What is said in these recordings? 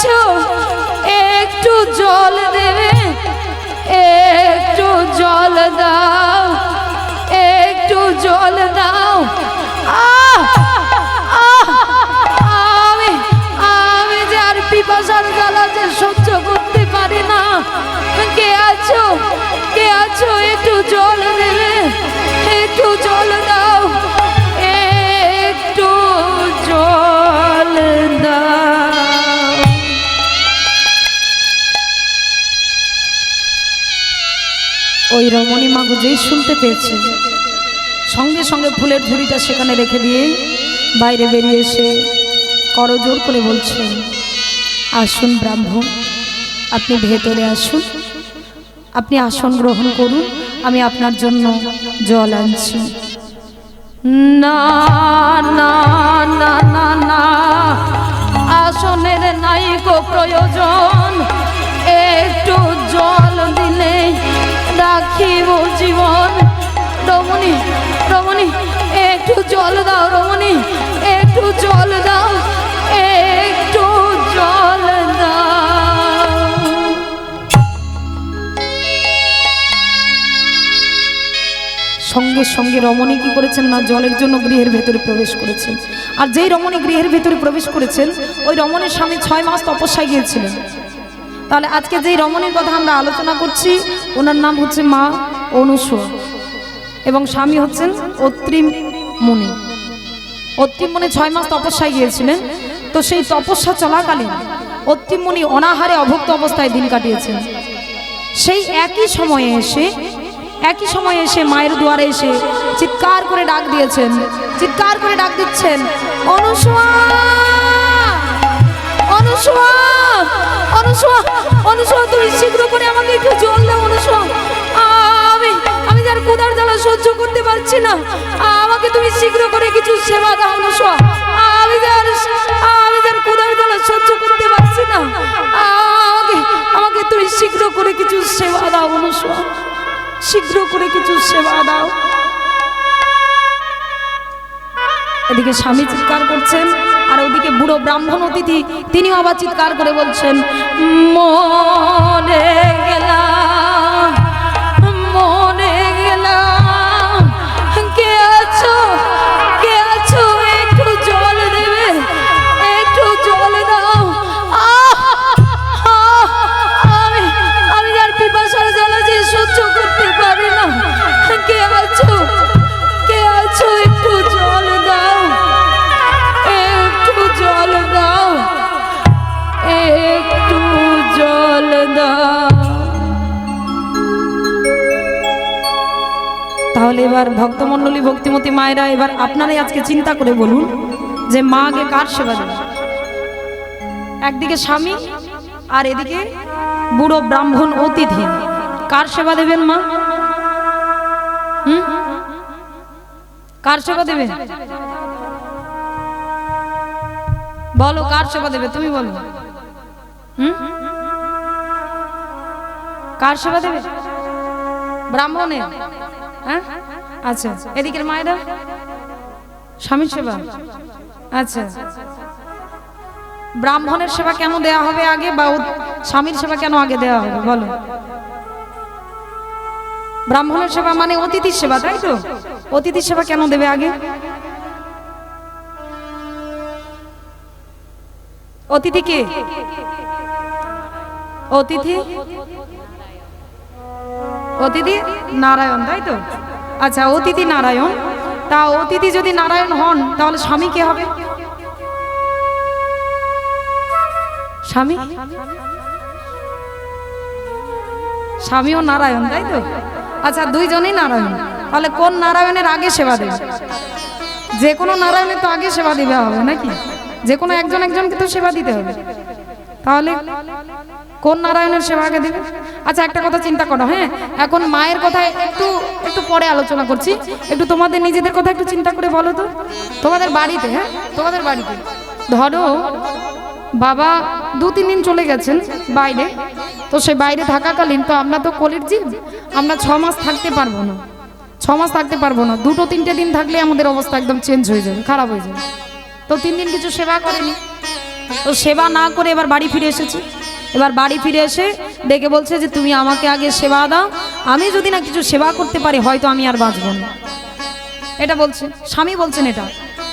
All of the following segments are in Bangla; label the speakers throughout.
Speaker 1: আছো একটু জল দেবে, একটু জল দাও, একটু জল দাও। আমি আমি যে আর পিপাসার জ্বালা যে সহ্য করতে পারি না। কে আছো, কে আছো একটু জল দেবে, একটু জল দাও, একটু জল দাও। ওই রমণী মাগো যেই শুনতে পেয়েছে সঙ্গে সঙ্গে ফুলের ঝুড়িটা সেখানে রেখে দিয়ে বাইরে বেরিয়ে এসে করজোর করে বলছেন, আসুন ব্রাহ্মণ, আপনি ভেতরে আসুন, আপনি আসন গ্রহণ করুন, আমি আপনার জন্য জল আনছি। না না না না না, আসনের নাই গো প্রয়োজন, একটু জল দিলে রাখিব জীবন। রমণী, রমণী একটু জল দাও, রমণী একটু জল দাও, একটু জল দাও। সঙ্গে সঙ্গে রমণী কি করেছেন না, জলের জন্য গৃহের ভেতরে প্রবেশ করেছেন। আর যেই রমণী গৃহের ভেতরে প্রবেশ করেছেন, ওই রমণীর স্বামী 6 মাস তপস্যায় গিয়েছিলেন। তাহলে আজকে যেই রমণীর কথা আমরা আলোচনা করছি, ওনার নাম হচ্ছে মা অনুসূয়া এবং স্বামী হচ্ছেন অত্রি মুনি। অত্রি মুনি 6 মাস তপস্যায় গিয়েছিলেন। তো সেই তপস্যা চলাকালীন অত্রি মুনি অনাহারে অভুক্ত অবস্থায় দিন কাটিয়েছেন। সেই একই সময়ে এসে মায়ের দুয়ারে এসে চিৎকার করে ডাক দিয়েছেন, চিৎকার করে ডাক দিচ্ছেন, অনুসূয়া, অনুসূয়া, অনুসূয়া, অনুসূয়া তুমি শীঘ্র করে আমাকে একটু জল দাও। অনুসূয়া, আমি যার ক্ষুধার জ্বালা সহ্য করতে পারছি না, আমাকে তুমি শীঘ্র করে কিছু সেবা দাও। অনুসূয়া, আমি যার ক্ষুধার জ্বালা সহ্য করতে পারছি না, আমাকে তুমি শীঘ্র করে কিছু সেবা দাও। অনুসূয়া, শীঘ্র করে কিছু সেবা দাও। এদিকে স্বামী চিৎকার করছেন, আর ওদিকে বুড়ো ব্রাহ্মণ অতিথি তিনিও আবার চিৎকার করে বলছেন, মরে গেলাম, মরে গেলাম, কে আছো, কে আছো একটু জল দেবে, একটু জল দাও। আমি যার পিপাসার জ্বালা যে সহ্য করতে পারি না, কে আছো, কে আছো একটু জল দাও, একটু জল দাও, একটু জল দাও। তাহলে এবার ভক্তমণ্ডলী, ভক্তিমতী মায়েরা, এবার আপনারাই আজকে চিন্তা করে বলুন যে মা আগে কার সেবা দেবে? একদিকে স্বামী আর এদিকে বুড়ো ব্রাহ্মণ অতিথি, কার সেবা দেবেন মা? কার সেবা দেবে? বলো কার সেবা দেবে? তুমি বলো। কার সেবা দেবে? ব্রাহ্মণের? হ্যাঁ, আচ্ছা। এদিকের মায়েরা স্বামীর সেবা। আচ্ছা, ব্রাহ্মণের সেবা কেন দেয়া হবে আগে, বা স্বামীর সেবা কেন আগে দেওয়া হবে বলো? ব্রাহ্মণের সেবা মানে অতিথির সেবা, তাই তো? অতিথির সেবা কেন দেবে আগে? অতিথি কে? অতিথি, অতিথি নারায়ণ, তাই তো? আচ্ছা, অতিথি নারায়ণ। তা অতিথি যদি নারায়ণ হন, তাহলে স্বামী কে হবে? স্বামী, স্বামীও নারায়ণ, তাই তো? আচ্ছা, দুইজনই নারায়ণ। তাহলে কোন নারায়ণের আগে সেবা দেবে? যে কোনো নারায়ণের তো আগে সেবা দিতে হবে নাকি? যে কোনো একজন একজনকে তো সেবা দিতে হবে। তাহলে কোন নারায়ণের সেবা আগে দিবে? আচ্ছা, একটা কথা চিন্তা করো। হ্যাঁ, এখন মায়ের কথা একটু একটু পরে আলোচনা করছি, একটু তোমাদের নিজেদের কথা একটু চিন্তা করে বলো তো। তোমাদের বাড়িতে, হ্যাঁ তোমাদের বাড়িতে ধরো বাবা 2-3 দিন চলে গেছেন বাইরে, তো সে বাইরে থাকাকালীন তো আমরা তো কলির জীব, আমরা 6 মাস থাকতে পারবো না। 6 মাস থাকতে পারবো না, 2-3টে দিন থাকলে আমাদের অবস্থা একদম চেঞ্জ হয়ে যাবে, খারাপ হয়ে যাবে। তো 3 দিন কিছু সেবা করেনি, তো সেবা না করে এবার বাড়ি ফিরে এসেছি। এবার বাড়ি ফিরে এসে ডেকে বলছে যে তুমি আমাকে আগে সেবা দাও, আমি যদি না কিছু সেবা করতে পারি হয়তো আমি আর বাঁচব না। এটা বলছে, স্বামী বলছেন এটা।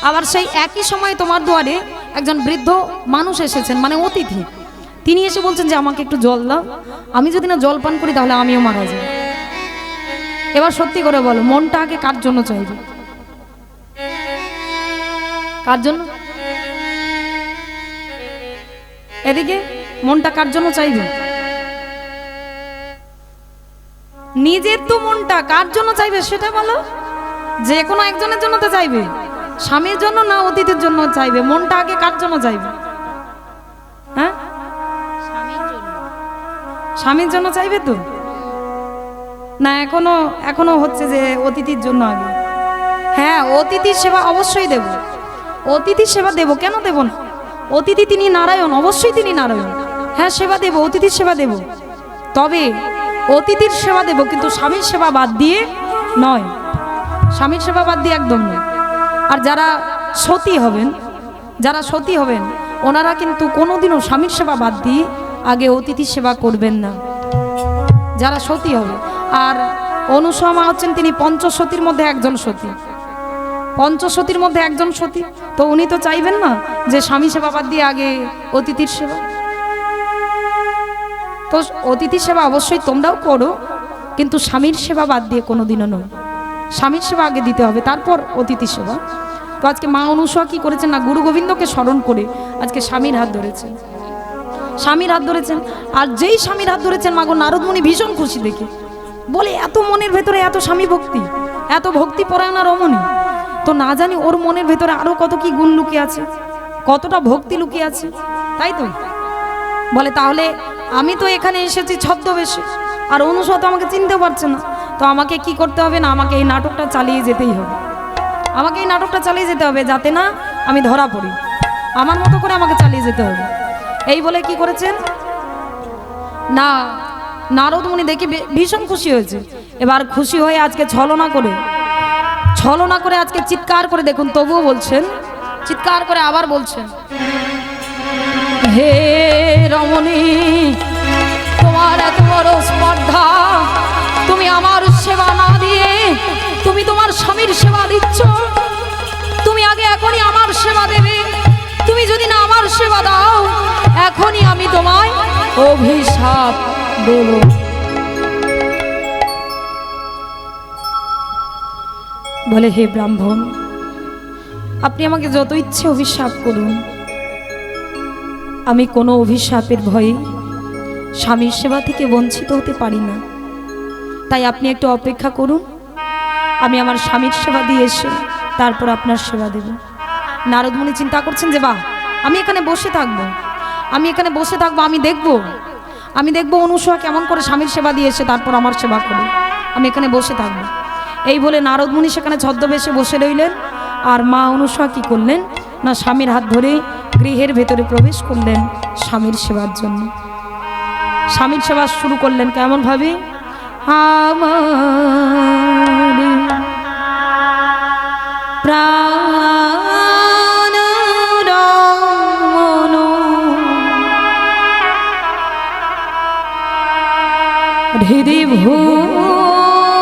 Speaker 1: আবার সেই একই সময় তোমার দুয়ারে একজন বৃদ্ধ মানুষ এসেছেন, মানে অতিথি। তিনি এসে বলছেন যে আমাকে একটু জল দাও, আমি যদি না জল পান করি তাহলে আমিও মারা যাই। এবার সত্যি করে বলো, মনটা আগে কার জন্য চাইবে? কার জন্য? এদিকে মনটা কার জন্য চাইবে? নিজের তো মনটা কার জন্য চাইবে সেটা বলো। যে কোনো একজনের জন্য তো চাইবে, স্বামীর জন্য না অতিথির জন্য চাইবে? মনটা আগে কার জন্য চাইবে? হ্যাঁ, স্বামীর জন্য চাইবে তো না? এখনো হচ্ছে যে অতিথির জন্য আগে। হ্যাঁ, অতিথির সেবা অবশ্যই দেব, অতিথির সেবা দেব, কেন দেব না? অতিথি তিনি নারায়ণ, অবশ্যই তিনি নারায়ণ। হ্যাঁ, সেবা দেব, অতিথির সেবা দেব, তবে অতিথির সেবা দেব কিন্তু স্বামীর সেবা বাদ দিয়ে নয়, স্বামীর সেবা বাদ দিয়ে একদম নয়। আর যারা সতী হবেন ওনারা কিন্তু কোনোদিনও স্বামীর সেবা বাদ দিয়ে আগে অতিথির সেবা করবেন না, যারা সতী হবে। আর অনুসূয়া মা হচ্ছেন তিনি পঞ্চসতীর মধ্যে একজন সতী, পঞ্চসতীর মধ্যে একজন সতী। তো উনি তো চাইবেন না যে স্বামী সেবা বাদ দিয়ে আগে অতিথির সেবা। তো অতিথির সেবা অবশ্যই তোমরাও করো, কিন্তু স্বামীর সেবা বাদ দিয়ে কোনোদিনও নয়। স্বামীর সেবা আগে দিতে হবে, তারপর অতিথির সেবা। তো আজকে মা অনুসূয়া কি করেছেন না, গুরু গোবিন্দকে স্মরণ করে আজকে স্বামীর হাত ধরেছেন, স্বামীর হাত ধরেছেন। আর যেই স্বামীর হাত ধরেছেন মাগো, নারদ মুনি ভীষণ খুশি দেখে, বলে এত মনের ভেতরে এত স্বামী ভক্তি, এত ভক্তি পরায়ণা রমণী, তো না জানি ওর মনের ভেতরে আরো কত কি গুণ লুকিয়ে আছে, কতটা ভক্তি লুকিয়ে আছে। তাই তো বলে, তাহলে আমি তো এখানে এসেছি ছদ্মবেশে, আর অনুসূয়া তো আমাকে চিনতে পারছে না, তো আমাকে কি করতে হবে না, আমাকে এই নাটকটা চালিয়ে যেতেই হবে, আমাকে এই নাটকটা চালিয়ে যেতে হবে, যাতে না আমি ধরা পড়ি, আমার মতো করে আমাকে চালিয়ে যেতে হবে। এই বলে কি করেছেন না, নারদ মুনি দেখে ভীষণ খুশি হয়েছে। এবার খুশি হয়ে আজকে ছলনা করে আজকে চিৎকার করে, দেখুন তবুও বলছেন, চিৎকার করে আবার বলছেন, হে রমণী, তোমার এত বড় স্পর্ধা, তুমি আমার সেবা না দিয়ে তুমি তোমার স্বামীর সেবা দিচ্ছ। তুমি আগে এখনই আমার সেবা দেবে, তুমি যদি না আমার সেবা দাও এখনই আমি তোমায় অভিশাপ দেব। বলে, হে ব্রাহ্মণ, আপনি আমাকে যত ইচ্ছে অভিশাপ করুন, আমি কোনো অভিশাপের ভয়ে স্বামীর সেবা থেকে বঞ্চিত হতে পারি না। তাই আপনি একটু অপেক্ষা করুন, আমি আমার স্বামীর সেবা দিয়ে এসে তারপর আপনার সেবা দেব। নারদ মুনি চিন্তা করছেন যে বাহ, আমি এখানে বসে থাকবো, আমি দেখবো অনুসূয়া কেমন করে স্বামীর সেবা দিয়ে এসে তারপর আমার সেবা করে, আমি এখানে বসে থাকবো। এই বলে নারদ মুনি সেখানে ছদ্মবেশে বসে রইলেন। আর মা অনুসূয়া কি করলেন না, স্বামীর হাত ধরে গৃহের ভেতরে প্রবেশ করলেন স্বামীর সেবার জন্য। স্বামীর সেবা শুরু করলেন কেমন ভাবে, আমার প্রাণ রমণ হৃদয় ভূষণ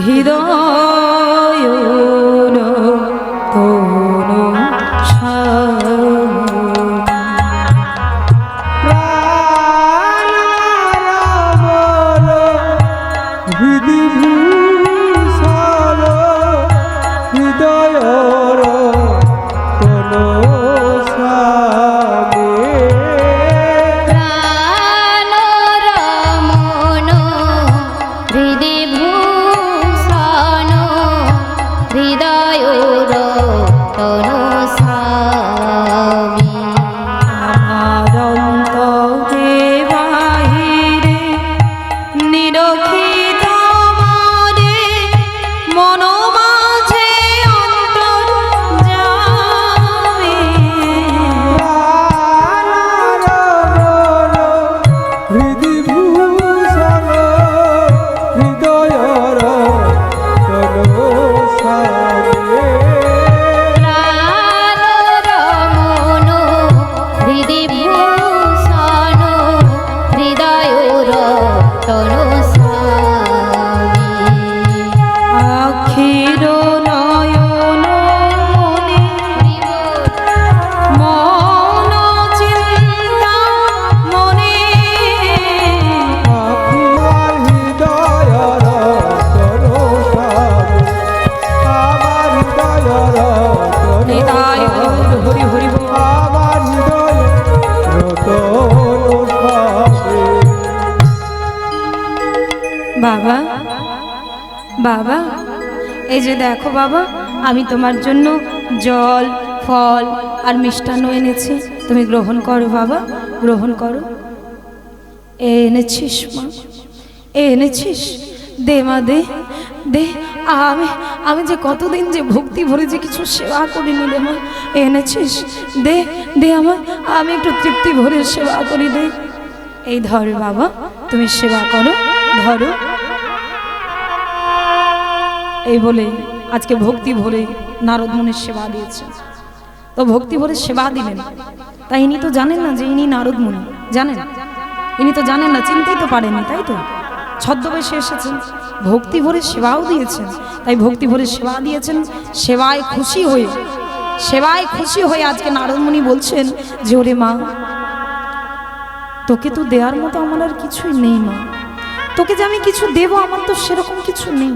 Speaker 1: হৃদয় তনু
Speaker 2: হৃদয়
Speaker 1: বাবা এই যে দেখো বাবা, আমি তোমার জন্য জল ফল আর মিষ্টান্ন এনেছি, তুমি গ্রহণ করো বাবা, গ্রহণ করো। এনেছিস মা, এনেছিস, দে মা দে দে। আমি যে কতদিন যে ভক্তি ভরে যে কিছু সেবা করিনি রে মা, এনেছিস, দে দে আমার, আমি একটু তৃপ্তি ভরে সেবা করি, দে। এই ধর বাবা, তুমি সেবা করো, ধরো। এই বলে আজকে ভক্তি ভরে নারদ মুনির সেবা দিয়েছেন। তো ভক্তি ভরে সেবা দিলেন, তাই ইনি তো জানেন না যে ইনি নারদ মুনি, জানেন? ইনি তো জানেন না, চিনতেই তো পারেনি, তাই তো ছদ্মবেশে এসেছেন, ভক্তি ভরে সেবাও দিয়েছেন। তাই ভক্তি ভরে সেবা দিয়েছেন, সেবায় খুশি হয়ে আজকে নারদ মুনি বলছেন যে ওরে মা, তোকে তো দেওয়ার মতো আমার আর কিছুই নেই মা, তোকে যে আমি কিছু দেব আমার তো সেরকম কিছু নেই,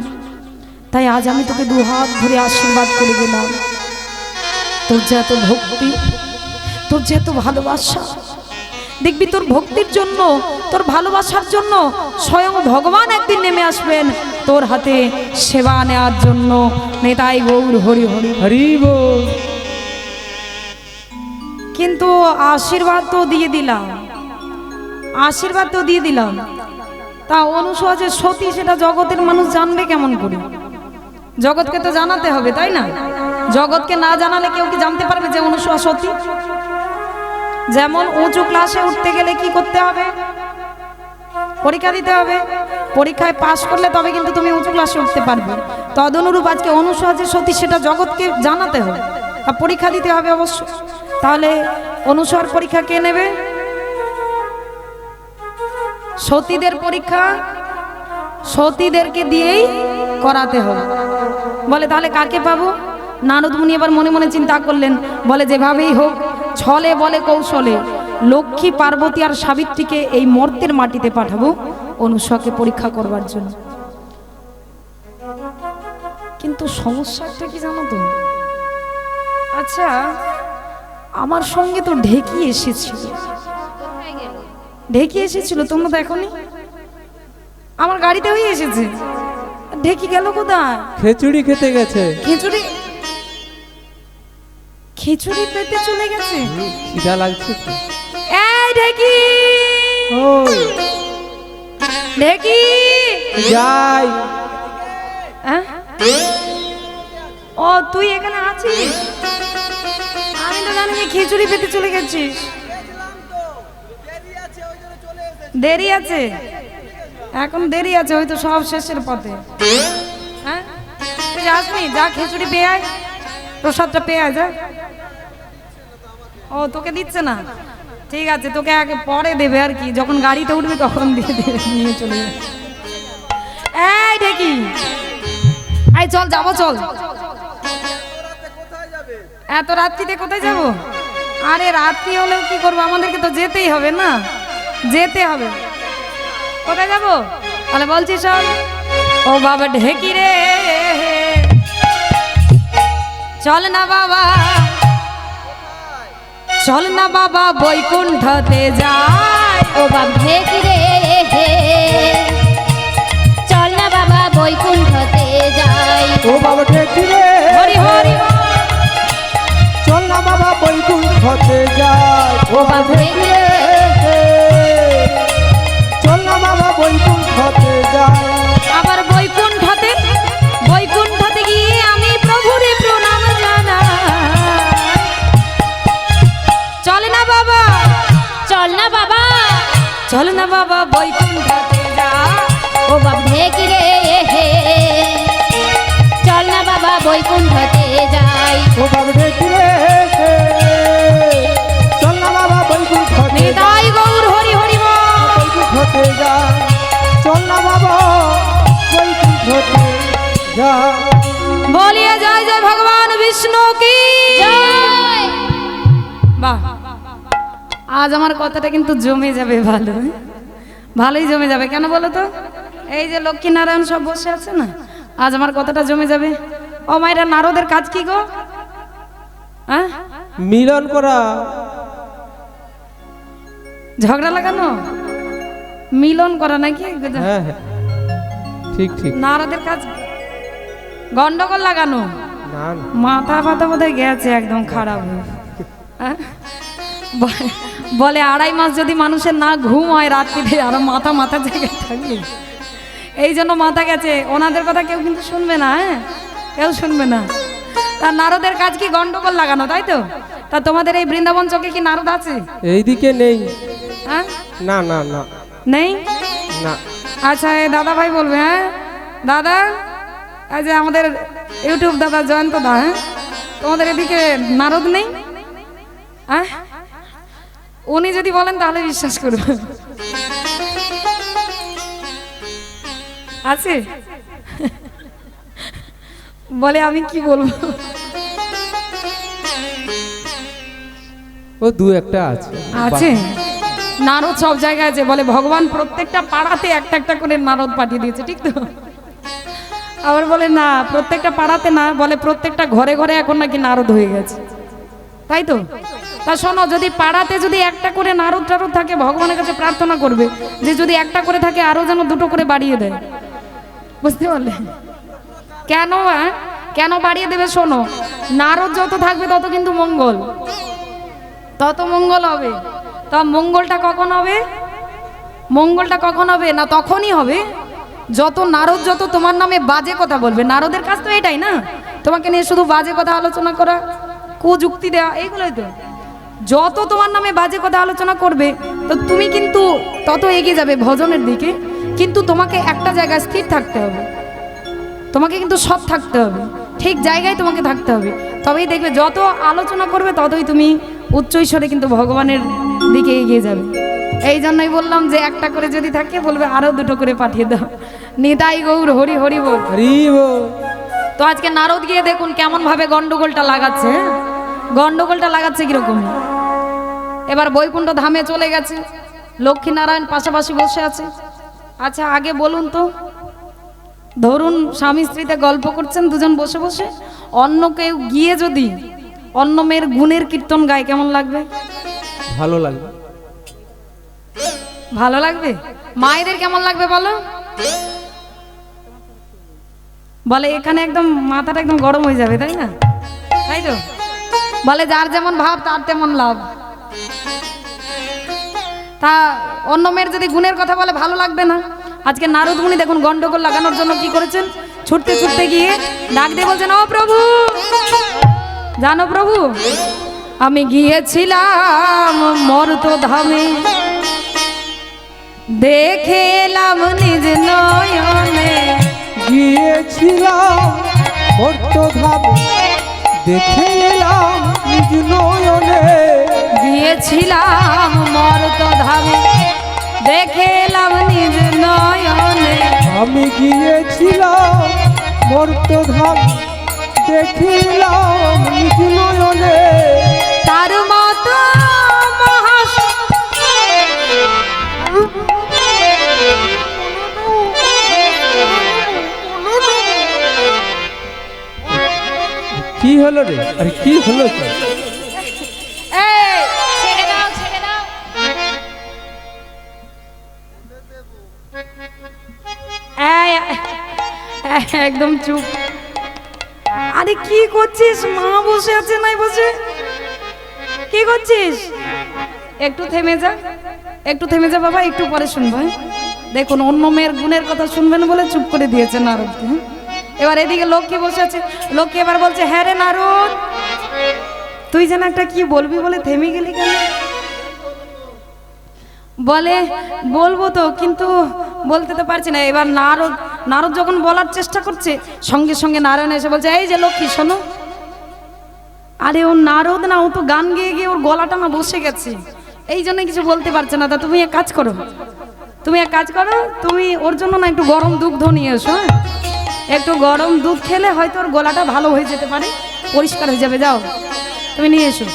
Speaker 1: তাই আজ আমি তোকে দুহাত ধরে আশীর্বাদ করে গেলাম। তোর যে এত ভক্তি, তোর যে এত ভালোবাসা, দেখবি তোর ভক্তির জন্য, তোর ভালোবাসার জন্য স্বয়ং ভগবান একদিন নেমে আসবেন তোর হাতে সেবা নেওয়ার জন্য। নেতাই গৌর হরি হরি
Speaker 2: হরি বল।
Speaker 1: কিন্তু আশীর্বাদ তো দিয়ে দিলাম, আশীর্বাদ তো দিয়ে দিলাম, তা অনুসূয়া যে সতী সেটা জগতের মানুষ জানবে কেমন করে? জগৎকে তো জানাতে হবে, তাই না? জগৎকে না জানালে কেউ কি জানতে পারবে যে অনুসূয়া সতী? যেমন উঁচু ক্লাসে উঠতে গেলে কি করতে হবে? পরীক্ষা দিতে হবে, পরীক্ষায় পাশ করলে তবে কিন্তু তুমি উঁচু ক্লাসে উঠতে পারবে। তদনুরূপ আজকে অনুসূয়া যে সতী সেটা জগৎকে জানাতে হবে, আর পরীক্ষা দিতে হবে অবশ্য। তাহলে অনুসূয়ার পরীক্ষা কে নেবে? সতীদের পরীক্ষা সতীদেরকে দিয়েই করাতে হবে। বলে তাহলে কাকে পাবো? নারদ মুনি এবার মনে মনে চিন্তা করলেন, বলে যেভাবেই হোক, ছলে বলে কৌশলে লক্ষ্মী, পার্বতী আর সাবিত্রীকে এই মর্তের মাটিতে পাঠাবো অনুসূয়াকে পরীক্ষা করবার জন্য। কিন্তু সমস্যাটা কি জানো তো? আচ্ছা, আমার সঙ্গে তো ঢেকি এসেছিল, ঢেকি এসেছিল, তোমরা দেখোনি? আমার গাড়িতে হয়ে এসেছে, ঢেকি গেল কোথায়?
Speaker 2: খিচুড়ি খেতে গেছে।
Speaker 1: খিচুড়ি খিচুড়ি পেতে চলে গেছে।
Speaker 2: খিদা লাগছে তো।
Speaker 1: এই ঢেকি,
Speaker 2: ওই
Speaker 1: ঢেকি
Speaker 2: যাই।
Speaker 1: হ্যাঁ? ও তুই এখানে আছিস? আমি তো জানি যে খিচুড়ি পেতে চলে গেছিস। দেরি আছে, এখন দেরি আছে, হয়তো সব শেষের পথে। হ্যাঁ, তুই যাসনি? যা খিচুড়ি পেয়ে আয়, প্রসাদটা পেয়ে আয়, যা। ও তোকে দিচ্ছে না? ঠিক আছে, তোকে আগে পরে দেবে আর কি, যখন গাড়িতে উঠবে তখন দিয়ে দেবে, নিয়ে চলে যাবে। এই দেখি, এই চল, যাবো চল। এত রাত্রিতে কোথায় যাব? আরে রাত্রি হলেও কি করবো, আমাদেরকে তো যেতেই হবে না, যেতে হবে। কোথায় যাবো তাহলে বলছি সব? ও বাবা ঢেকি রে, চল না বাবা, চল না বাবা বৈকুণ্ঠতে যাই।
Speaker 3: ও বাবা ঢেকি রে, চল না বাবা বৈকুণ্ঠতে যাই।
Speaker 2: ও বাবা ঢেকি রে,
Speaker 1: হরি হরি
Speaker 2: চল না বাবা বৈকুণ্ঠতে যাই। ও বাবা ঢেকি রে, চল না বাবা বৈকুণ্ঠতে যাই।
Speaker 1: আবার বৈকুণ্ঠতে, বৈকুণ্ঠতে গিয়ে আমি প্রভুরে প্রণাম জানাই। চল না বাবা,
Speaker 3: চল না বাবা,
Speaker 1: চল না বাবা বৈকুণ্ঠতে যা।
Speaker 3: ও বাবা ঢেকি রে, চল না বাবা বৈকুণ্ঠতে যাই।
Speaker 2: ও বাবা ঢেকি রে, চল না বাবা বৈকুণ্ঠতে
Speaker 1: নিতাই গৌর হরি হরি বল।
Speaker 2: বৈকুণ্ঠতে যাই। চল না বাবা বৈকুণ্ঠতে যাই।
Speaker 1: বলিয়ে জয় জয় ভগবান বিষ্ণু কি
Speaker 3: জয়।
Speaker 1: বাহ, আজ আমার কথাটা কিন্তু জমে যাবে, ভালো, ভালোই জমে যাবে। কেন বলো তো? এই যে লক্ষ্মীনারায়ণ সব বসে আছে না, আজ আমার কথাটা জমে যাবে। ও মায়েরা, নারদের কাজ কি গো? হ্যাঁ,
Speaker 2: মিলন করা।
Speaker 1: ঝগড়া লাগানো, মিলন করা নাকি?
Speaker 2: হ্যাঁ হ্যাঁ, ঠিক ঠিক।
Speaker 1: নারদের কাজ গন্ডগোল লাগানো,
Speaker 2: না না
Speaker 1: মাথা ফাতা বোধহয় গেছে একদম খারাপ হয়ে। হ্যাঁ? বলে 2.5 মাস যদি মানুষের না ঘুম হয় রাত্রিতে, আরো মাথা জায়গায় থাকবে, এই জন্য মাথা গেছে। ওনাদের কথা কেউ কিন্তু শুনবে না, হ্যাঁ, কেউ শুনবে না। তা নারদের কাজ কি গন্ডগোল লাগানো, তাই তো? তা তোমাদের এই বৃন্দাবন চকে কি নারদ আছে?
Speaker 2: এইদিকে নেই।
Speaker 1: হ্যাঁ,
Speaker 2: না না না
Speaker 1: নেই।
Speaker 2: না
Speaker 1: আচ্ছা, এই দাদা ভাই বলবে। হ্যাঁ দাদা, এই যে আমাদের ইউটিউব দাদা জয়ন্ত দা, হ্যাঁ, তোমাদের এদিকে নারদ নেই? হ্যাঁ, উনি যদি বলেন তাহলে বিশ্বাস করবো। আছে? বলে আমি কি বলবো?
Speaker 2: ও দু একটা আছে।
Speaker 1: আছে, নারদ সব জায়গায় আছে। বলে ভগবান প্রত্যেকটা পাড়াতে একটা একটা করে নারদ পাঠিয়ে দিয়েছে, ঠিক তো? আবার বলে না, প্রত্যেকটা পাড়াতে না, বলে প্রত্যেকটা ঘরে ঘরে এখন নাকি নারদ হয়ে গেছে, তাই তো? তা শোনো, যদি পাড়াতে যদি একটা করে নারদ টারদ থাকে, ভগবানের কাছে প্রার্থনা করবে যে যদি একটা করে থাকে আরো যেন 2টো করে বাড়িয়ে দেয়। বুঝতে পারলে কেন? কেন বাড়িয়ে দেবে? শোনো, নারদ যত থাকবে তত কিন্তু মঙ্গল, তত মঙ্গল হবে। তা মঙ্গলটা কখন হবে? মঙ্গলটা কখন হবে না, তখনই হবে যত নারদ যত তোমার নামে বাজে কথা বলবে। নারদের কাজ তো এটাই না, তোমাকে নিয়ে শুধু বাজে কথা আলোচনা করা, কুযুক্তি দেওয়া, এইগুলোই তো। যত তোমার নামে বাজে কথা আলোচনা করবে তো তুমি কিন্তু তত এগিয়ে যাবে ভজনের দিকে। কিন্তু তোমাকে একটা জায়গায় স্থির থাকতে হবে, তোমাকে কিন্তু সৎ থাকতে হবে, ঠিক জায়গায় তোমাকে থাকতে হবে। তবেই দেখবে যত আলোচনা করবে ততই তুমি উচ্চ ঈশ্বরে কিন্তু ভগবানের দিকে এগিয়ে যাবে। এই জন্যই বললাম যে একটা করে যদি থাকে বলবে আরো 2টো করে পাঠিয়ে দাও। নিতাই গৌর হরি হরি বল।
Speaker 2: হরি বল।
Speaker 1: তো আজকে নারদ গিয়ে দেখুন কেমন ভাবে গন্ডগোলটা লাগাচ্ছে, হ্যাঁ? গন্ডগোলটা লাগাচ্ছে কিরকম। এবার বৈকুণ্ঠ ধামে চলে গেছে, লক্ষ্মীনারায়ণ পাশাপাশি বসে আছে। আচ্ছা আগে বলুন তো, ধরুন স্বামী স্ত্রীতে গল্প করছেন দুজন বসে বসে, অন্য কেউ গিয়ে যদি অন্য মেয়ের গুণের কীর্তন গায় কেমন লাগবে?
Speaker 2: ভালো লাগবে।
Speaker 1: ভালো লাগবে। মায়েদের কেমন লাগবে বলো? বলে এখানে একদম মাথাটা একদম গরম হয়ে যাবে, তাই না? তাই তো? বলে যার যেমন ভাব তার তেমন লাভ। তা অন্য মেয়ের যদি গুণের কথা বলে ভালো লাগবে না? আজকে নারদ মুনি দেখুন গন্ডগোল লাগানোর জন্য কি করেছেন, ছুটতে ছুটতে গিয়ে ডাক দিয়ে বলছেন, ও প্রভু, জানো প্রভু, আমি গিয়েছিলাম মর্ত ধামে, দেখে এলাম নিজ নয়নে।
Speaker 2: গিয়েছিলাম মর্তধাম, দেখে এলাম নিজ নয়নে।
Speaker 1: গিয়েছিলাম মর্ত ধামে, দেখে এলাম নিজ নয়নে।
Speaker 2: আমি গিয়েছিলাম মর্তধাম, দেখিলাম নিজ নয়নে।
Speaker 1: তার মতো
Speaker 2: কি হলো রে? আরে কি হলো?
Speaker 3: ছেড়ে দাও, ছেড়ে দাও।
Speaker 1: একদম চুপ। আরে কি করছিস? মা বসে আছে, নাই বসে কি করছিস? একটু থেমে যা, একটু থেমে যা বাবা, একটু পরে শুনবো। দেখুন অন্য মেয়ের গুণের কথা শুনবেন বলে চুপ করে দিয়েছে নারদকে। এবার এদিকে লক্ষ্মী বসে আছে, লক্ষ্মী এবার বলছে, হ্যাঁ রে নারদ, তুই যেন একটা কি বলবি বলে থেমে গেলি কেন? বলে বলবো তো, কিন্তু বলতে তো পারছি না। এবার নারদ যখন বলার চেষ্টা করছে, সঙ্গে সঙ্গে নারায়ণ এসে বলছে, এই যে লক্ষ্মী শোনো। আরে ও নারদ না, ও তো গান গেয়ে গিয়ে ওর গলাটা না বসে গেছে, এই জন্য কিছু বলতে পারছে না। তা তুমি এক কাজ করো, তুমি ওর জন্য না একটু গরম দুগ্ধ নিয়ে এসো। হ্যাঁ, একটু গরম দুধ খেলে হয়তো ওর গলাটা ভালো হয়ে যেতে পারে, পরিষ্কার হয়ে যাবে। যাও তুমি নিয়ে এসো।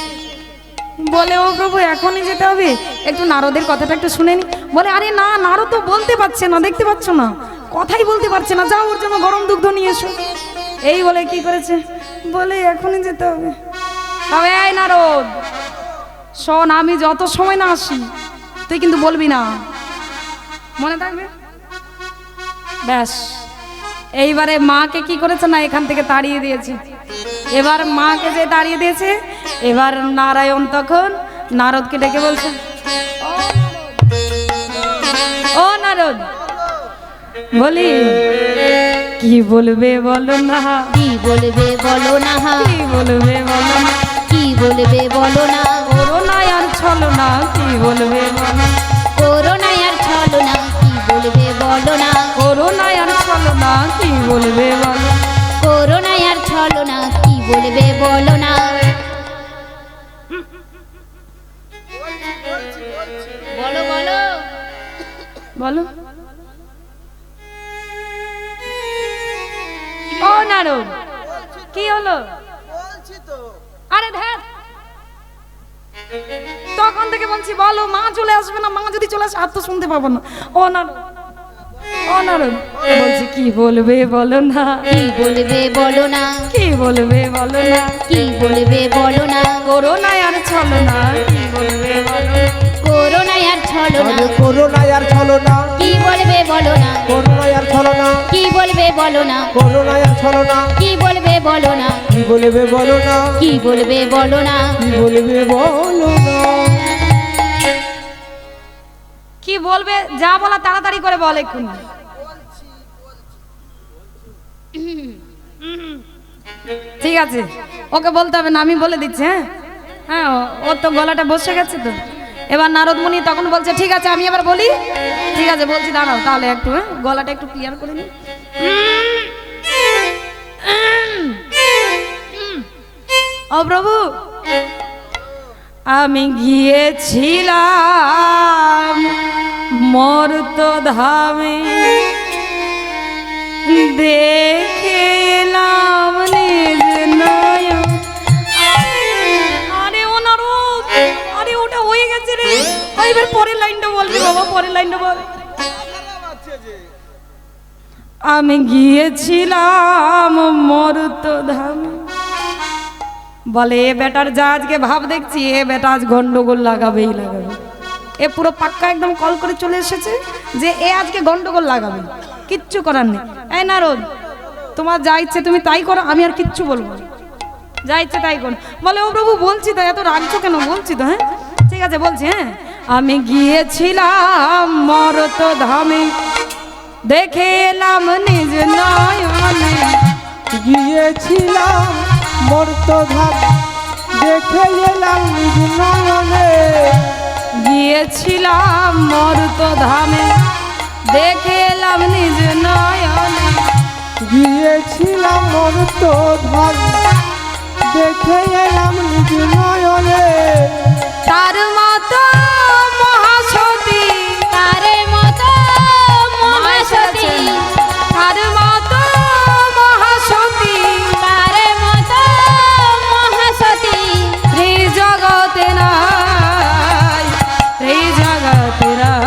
Speaker 1: বলে, ও প্রভু এখনই যেতে হবে? একটু নারদের কথাটা একটু শুনে নি। বলে, আরে না, নারদ তো বলতে পারছে না, দেখতে পাচ্ছ না, কথাই বলতে পারছে না, যাও ওর জন্য গরম দুগ্ধ নিয়ে এসো। এই বলে কি করেছে, বলে এখনই যেতে হবে। তবে এই নারদ শোন, আমি যত সময় না আসি তুই কিন্তু বলবি না, মনে থাকবে। ব্যাস এইবারে মাকে কি করেছে না এখান থেকে তাড়িয়ে দিয়েছে। এবার মাকে যে তাড়িয়ে দিয়েছে, এবার নারায়ণ তখন নারদকে ডেকে বলছে, ও নারদ, বলি কি বলবে বলো না,
Speaker 3: কি বলবে বলো না,
Speaker 1: কি বলবে বলো না,
Speaker 3: কি বলবে বলো না,
Speaker 1: করোনা আর ছলো না, কি বলবে বলো,
Speaker 3: করোনা আর ছলো না, কি বলবে বলো না,
Speaker 1: করোনা আর ছলো না, কি বলবে বলো,
Speaker 3: করোনা আর ছলো না, কি বলবে বলো না। বলো বলো
Speaker 1: বলো। ও নারদ, কি হলো? আরে ধ্যাত, তখন থেকে বলছি বলো, মা চলে আসবে না, মা যদি চলে আসে আর তো শুনতে পাবো না। ও নারদ, ও নারদ, বলছি কি বলবে বলো না,
Speaker 3: কি বলবে বলো না,
Speaker 1: কি বলবে বলো না,
Speaker 3: কি বলবে বলো না,
Speaker 1: করোনা আর ছলো না, কি বলবে বলো,
Speaker 3: করোনা আর ছলো না,
Speaker 2: আরে করোনা আর ছলো না,
Speaker 3: কি বলবে বলো না,
Speaker 2: করোনা আর ছলো না,
Speaker 3: কি বলবে বলো না,
Speaker 2: করোনা আর ছলো না,
Speaker 3: কি বলবে বলো না,
Speaker 2: কি বলবে বলো না,
Speaker 3: কি বলবে বলো না,
Speaker 2: কি বলবে বলো না।
Speaker 1: কি বলবে, যা বলা তাড়াতাড়ি করে বল এক্ষুনি। ঠিক আছে, ওকে বলতে হবে না, আমি বলে দিচ্ছি। হ্যাঁ হ্যাঁ, ওর তো গলাটা বসে গেছে তো। এবার নারদ মুনি তখন বলছে ঠিক আছে আমি এবার বলি। ঠিক আছে বলছি, দাঁড়াও তাহলে একটু, হ্যাঁ গলাটা একটু ক্লিয়ার করে নি। ও প্রভু, আমি গিয়েছিলাম মর্ত ধামে, দেখেলাম নিজ নয়ন। আরে ও নারদ, আরে ওটা হয়ে গেছে রে। এবার পরের লাইনটা বলবি বাবা, পরের লাইনটা বল। আমি গিয়েছিলাম মর্ত ধামে। বলে এ বেটার যা আজকে ভাব দেখছি, এ বেটা আজ গন্ডগোল লাগাবেই লাগাবে। এ পুরো পাক্কা একদম কল করে চলে এসেছে যে এ আজকে গন্ডগোল লাগাবে, কিচ্ছু করার নেই। এই নারদ, তোমার যা ইচ্ছে তুমি তাই করো, আমি আর কিচ্ছু বলবো না, যা ইচ্ছে তাই করো। বলে ও প্রভু বলছি তো, এত রাখছো কেন? বলছি তো, হ্যাঁ ঠিক আছে বলছি। হ্যাঁ, আমি গিয়েছিলাম মরত ধামে, দেখে এলাম নিজ নয়নে।
Speaker 2: গিয়েছিলাম মর্ত ধাম, দেখে এলাম নিজ নয়নে।
Speaker 1: গিয়েছিলাম মরত ধামে, দেখে এলাম নিজ নয়নে।
Speaker 2: গিয়েছিলাম মর্ত ধাম, দেখে এলাম নিজ নয়নে।
Speaker 1: তার মতো মহাসতী,
Speaker 3: তার মতো মহাসতী,
Speaker 1: তার মতো মহাসতী,
Speaker 3: তার মতো মহাসতী,
Speaker 1: এই জগতে নাই, এই জগতে নাই।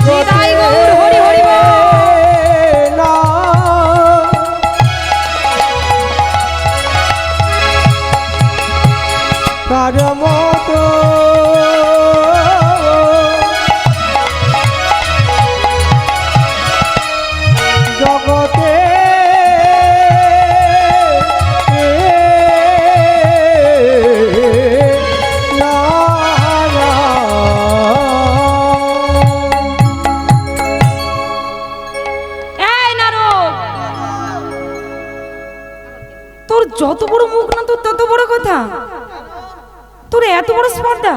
Speaker 1: বিদায় গৌর, হরি হরি বল।
Speaker 2: না তার মতো জগতে না।
Speaker 1: এই নারদ, তোর যত বড় মুখ না তোর তত বড় কথা, তোর এত বড় স্পর্ধা,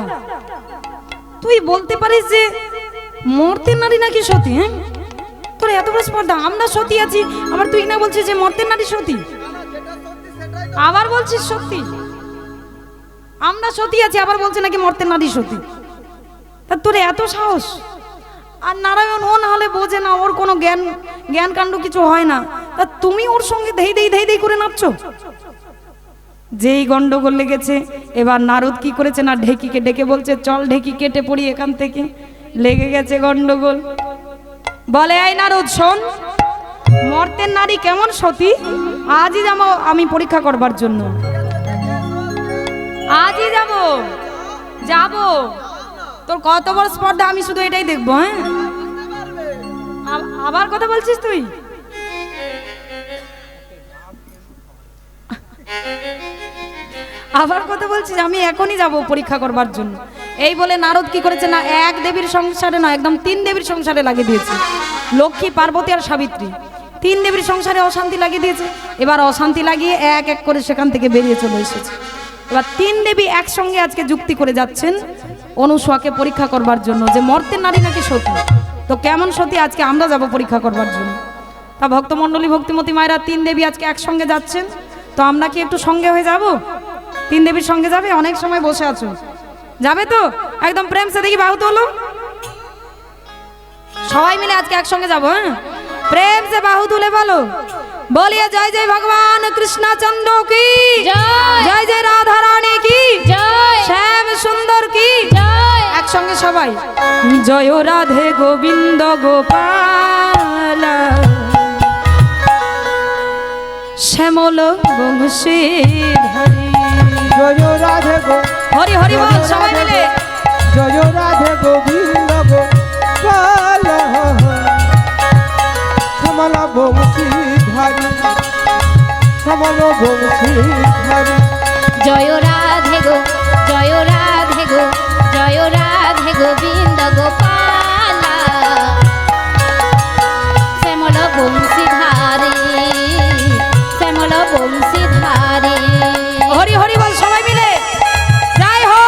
Speaker 1: তুই বলতে পারিস যে মর্তের নারী নাকি সতী? হ্যাঁ, তোর এত বড় স্পর্ধা। আমরা সতী আছি, আবার তুই না বলছিস যে মর্তের নারী সতী, আবার বলছিস সত্যি আমরা সতী আছি, আবার বলছে নাকি মর্তের নারী সতী। তা তোর এত সাহস? আর নারায়ণ ও না হলে বোঝে না, ওর কোনো জ্ঞান কাণ্ড কিছু হয় না, তা তুমি ওর সঙ্গে ধেই দেই করে নাচছো। যেই গন্ডগোল লেগেছে, এবার নারদ কি করেছে না, ঢেকিকে ডেকে বলছে চল ঢেকি কেটে পড়ি এখান থেকে, লেগে গেছে গন্ডগোল। বলে এই নারদ শোন, মর্তের নারী কেমন সতী আজই যাবো আমি পরীক্ষা করবার জন্য, আজই যাব। তোর কত বড় স্পর্ধা আমি শুধু এটাই দেখবো। হ্যাঁ, আবার কথা বলছিস তুই? আবার কথা বলছি যে আমি এখনই যাব পরীক্ষা করবার জন্য। এই বলে নারদ কি করেছে না, এক দেবীর সংসারে নয়, একদম 3 দেবীর সংসারে লাগিয়ে দিয়েছে। লক্ষ্মী, পার্বতী আর সাবিত্রী, 3 দেবীর সংসারে অশান্তি লাগিয়ে দিয়েছে। এবার অশান্তি লাগিয়ে এক এক করে সেখান থেকে বেরিয়ে চলে এসেছে। এবার 3 দেবী একসঙ্গে আজকে যুক্তি করে যাচ্ছেন অনুসূয়াকে পরীক্ষা করবার জন্য যে মর্তের নারী নাকি সতী। তো কেমন সতী আজকে আমরা যাব পরীক্ষা করবার জন্য। তা ভক্তমণ্ডলী, ভক্তিমতী মায়েরা 3 দেবী আজকে একসঙ্গে যাচ্ছেন। তো আমরা কি একটু সঙ্গে হয়ে যাব? 3 দেবীর সঙ্গে যাবে? অনেক সময় বসে আছো, যাবে তো? একদম প্রেম সে দেখি বাহু তোলো, সবাই মিলে আজকে একসঙ্গে যাবো। হ্যাঁ, প্রেম সে বাহু তুলে বলো, বলিয়ে জয় জয় ভগবান কৃষ্ণচন্দ্র কি
Speaker 3: জয়।
Speaker 1: জয় জয় রাধা রানী কি
Speaker 3: জয়।
Speaker 1: শ্যাম সুন্দর কি
Speaker 3: জয়।
Speaker 1: একসঙ্গে সবাই জয় রাধে গোবিন্দ গোপাল শ্যামল বংশীধারী।
Speaker 2: জয় রাধে গো,
Speaker 1: হরি হরি বল সবাই মিলে।
Speaker 2: জয় রাধে গোবিন্দ গোপাল শ্যামল বংশীধারী, শ্যামল বংশীধারী।
Speaker 3: জয় রাধে গো, জয় রাধে গো, জয় রাধে গোবিন্দ গোপাল শ্যামল বংশীধারী, শ্যামল বংশীধারী।
Speaker 1: হরি হরি বল সবাই মিলে। জয় হো।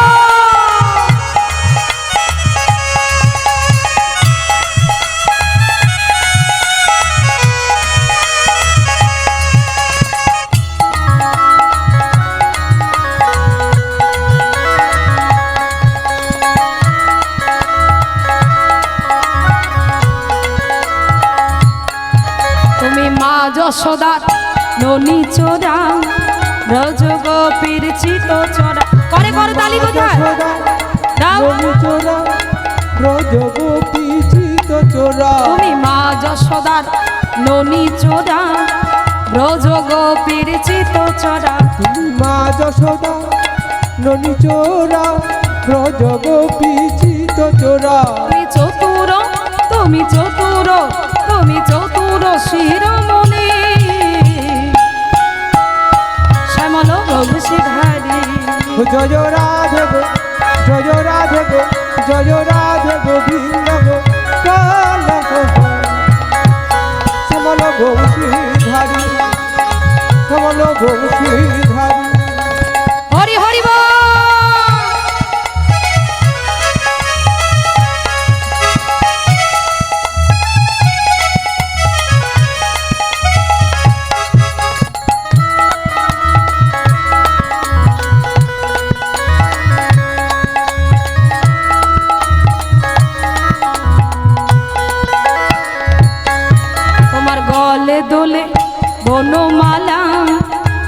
Speaker 1: তুমি মা যশোদার ননি চোরা, ব্রজ গোপীর চিত চোরা। করে করে তালি কোথায়? দাও।
Speaker 2: চোরা ব্রজ গোপী চিত চোরা।
Speaker 1: তুমি মা যশোদার ননি চোরা, ব্রজ গোপীর চিত চোরা।
Speaker 2: তুমি মা যশোদা ননি চোরা, ব্রজ গোপী চিত চোরা।
Speaker 1: তুমি চতুর, তুমি চতুর, তুমি চতুর শিরোমণি শ্যামল বংশীধারী।
Speaker 2: জয় রাধে গো, জয় রাধে গো, জয় রাধে গোবিন্দ গোপাল শ্যামল বংশীধারী, শ্যামল বংশীধারী।
Speaker 1: হরি হরি বল। তোমার গলে দোলে বনমালা,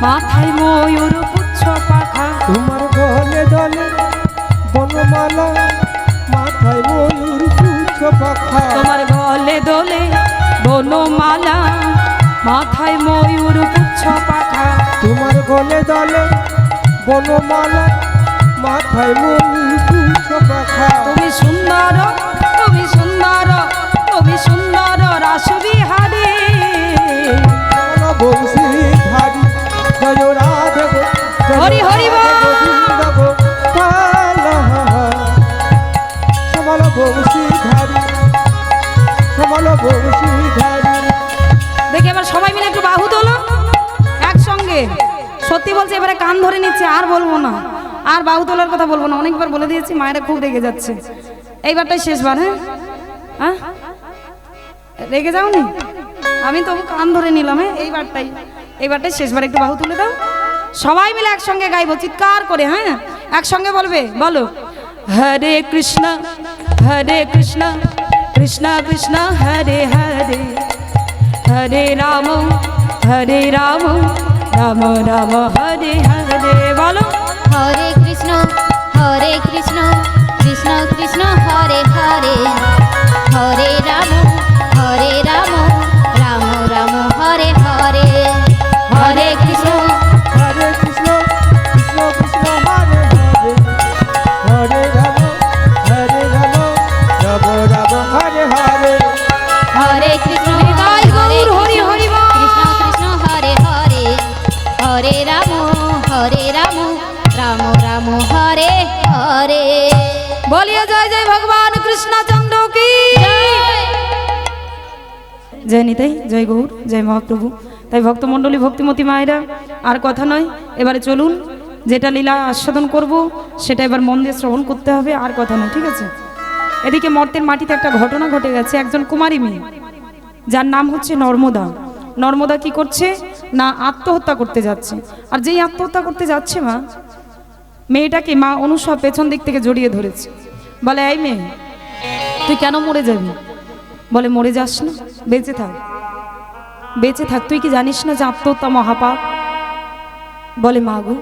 Speaker 1: মাথায় ময়ূর পুচ্ছ পাখা।
Speaker 2: তোমার গলে দলে বনমালা, মাথায় ময়ূর পুচ্ছ পাখা।
Speaker 1: তোমার গলে দোলে বনমালা, মাথায় ময়ূর পুচ্ছ পাখা।
Speaker 2: তোমার গলে দলে বনমালা, মাথায় ময়ূর পুচ্ছ পাখা।
Speaker 1: তুমি সুন্দর, তুমি সুন্দর, তুমি সুন্দর রাসবিহারী।
Speaker 2: শ্যামল বংশীধারী, জয় রাধে গো, জয়
Speaker 1: হরি হরি বল।
Speaker 2: গোবিন্দ গোপাল শ্যামল বংশীধারী, শ্যামল বংশীধারী।
Speaker 1: দেখি এবার সবাই মিলে একটু বাহু তোলো একসঙ্গে। সত্যি বলছি, এবারে কান ধরে নিচ্ছে, আর বলবো না, আর বাহু তোলার কথা বলবো না। অনেকবার বলে দিয়েছি, মায়েরা খুব রেগে যাচ্ছে। এইবারটাই শেষবার। হ্যাঁ হ্যাঁ, রেগে যাওনি? আমি তো কান ধরে নিলাম। হ্যাঁ, এইবারটাই শেষবার। একটু বাহু তুলে দাও, সবাই মিলে একসঙ্গে গাইবো চিৎকার করে। হ্যাঁ, একসঙ্গে বলবে, বলো হরে কৃষ্ণ, হরে কৃষ্ণ, কৃষ্ণ কৃষ্ণ হরে হরে, হরে রাম, হরে রাম, রাম রাম হরে হরে। বলো
Speaker 3: হরে কৃষ্ণ, হরে কৃষ্ণ, কৃষ্ণ কৃষ্ণ হরে হরে, হরে রাম, হরে রাম, রাম রাম হরে হরে। হরে কৃষ্ণ,
Speaker 2: হরে কৃষ্ণ, কৃষ্ণ কৃষ্ণ হরে হরে, হরে রাম, হরে রাম, রাম রাম হরে হরে।
Speaker 3: হরে কৃষ্ণ,
Speaker 1: নিতাই গৌর হরি হরি বল।
Speaker 3: কৃষ্ণ কৃষ্ণ হরে হরে, হরে রাম, রাম হরে হরে।
Speaker 1: বলিয়ে জয় জয় ভগবান কৃষ্ণচন্দ্র কি জয় নিতাই, জয় গৌর, জয় মহাপ্রভু। তাই ভক্তমণ্ডলী, ভক্তিমতী মায়েরা, আর কথা নয়, এবারে চলুন, যেটা লীলা আস্বাদন করব সেটা এবার মন দিয়ে শ্রবণ করতে হবে, আর কথা নয়, ঠিক আছে? এদিকে মর্তের মাটিতে একটা ঘটনা ঘটে গেছে। একজন কুমারী মেয়ে যার নাম হচ্ছে নর্মদা। নর্মদা কি করছে না, আত্মহত্যা করতে যাচ্ছে। আর যেই আত্মহত্যা করতে যাচ্ছে মা, মেয়েটাকে মা অনুসা পেছন দিক থেকে জড়িয়ে ধরেছে। বলে, এই মেয়ে, তুই কেন মরে যাবি? বলে, মরে যাস না, বেঁচে থাক, বেঁচে থাক। তুই কি জানিস না যে আত্মহত্যা মহাপাপ? বলে, মা গো,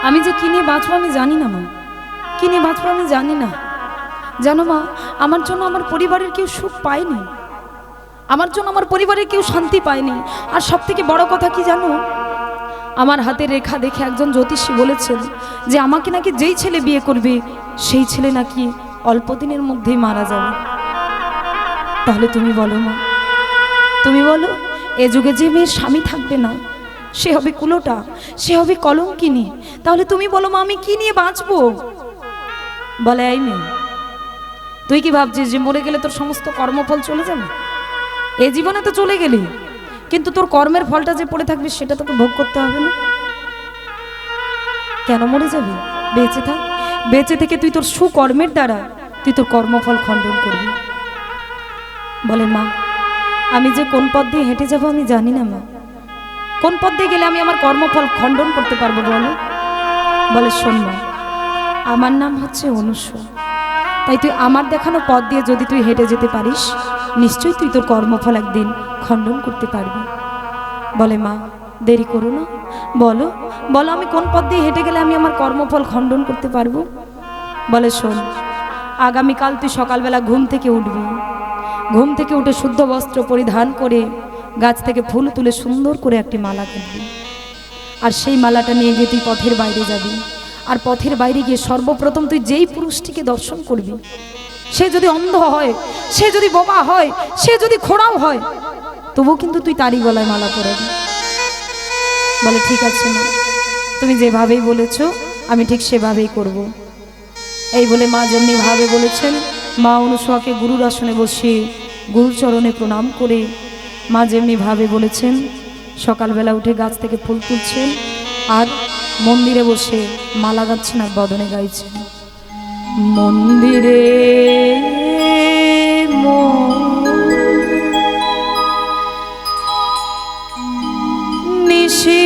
Speaker 1: আমি যে কি নিয়ে বাঁচবো আমি জানি না মা, কি নিয়ে বাঁচবো আমি জানি না। জানো মা, আমার জন্য আমার পরিবারের কেউ সুখ পায়নি, আমার জন্য আমার পরিবারের কেউ শান্তি পায়নি। আর সব থেকে বড় কথা কি জানো, আমার হাতের রেখা দেখে একজন জ্যোতিষী বলেছেন যে আমাকে নাকি যেই ছেলে বিয়ে করবে সেই ছেলে নাকি অল্প দিনের মধ্যেই মারা যাবে। তাহলে তুমি বলো মা, তুমি বলো, এ যুগে যে মেয়ের স্বামী থাকবে না সে হবে কুলোটা, সে হবে কলঙ্কিনী। তাহলে তুমি বলো মা, আমি কি নিয়ে বাঁচবো? বলে, এই মেয়ে, তুই কি ভাবছিস যে মরে গেলে তোর সমস্ত কর্মফল চলে যাবে? এ জীবনে তো চলে গেলি, কিন্তু তোর কর্মের ফলটা যে পড়ে থাকবে সেটা তোকে ভোগ করতে হবে না? কেন মরে যাবি? বেঁচে থাক, বেঁচে থেকে তুই তোর সুকর্মের দ্বারা তুই তোর কর্মফল খণ্ডন করবি। বলে, মা, আমি যে কোন পথ দিয়ে হেঁটে যাব আমি জানি না মা, কোন পথ দিয়ে গেলে আমি আমার কর্মফল খণ্ডন করতে পারবো বলো? বলে, শোন মা, আমার নাম হচ্ছে অনুসূয়া, তাই তুই আমার দেখানো পথ দিয়ে যদি তুই হেঁটে যেতে পারিস নিশ্চয়ই তুই তোর কর্মফল একদিন খণ্ডন করতে পারবি। বলে, মা, দেরি করো না, বলো বলো আমি কোন পথ দিয়ে হেঁটে গেলে আমি আমার কর্মফল খণ্ডন করতে পারবো? বলে, শোন, আগামীকাল তুই সকালবেলা ঘুম থেকে উঠবি, ঘুম থেকে উঠে শুদ্ধ বস্ত্র পরিধান করে গাছ থেকে ফুল তুলে সুন্দর করে একটি মালা কিনবি, আর সেই মালাটা নিয়ে গিয়ে তুই পথের বাইরে যাবি। আর পথের বাইরে গিয়ে সর্বপ্রথম তুই যেই পুরুষটিকে দর্শন করবি, সে যদি অন্ধ হয়, সে যদি বোবা হয়, সে যদি খোড়াও হয়, তবুও কিন্তু তুই তারই গলায় মালা পরাবি। বলে, ঠিক আছে মা, তুমি যেভাবেই বলেছো আমি ঠিক সেভাবেই করব। এই বলে মা যেমনি ভাবে বলেছেন, মা অনুসূয়াকে গুরুর আসনে বসিয়ে গুরুর চরণে প্রণাম করে মা যেমনি ভাবে বলেছেন সকালবেলা উঠে গাছ থেকে ফুল তুলছেন আর মন্দিরে বসে মালা গাচ্ছেন আর বদনে গাইছেন, মন্দিরে নিশি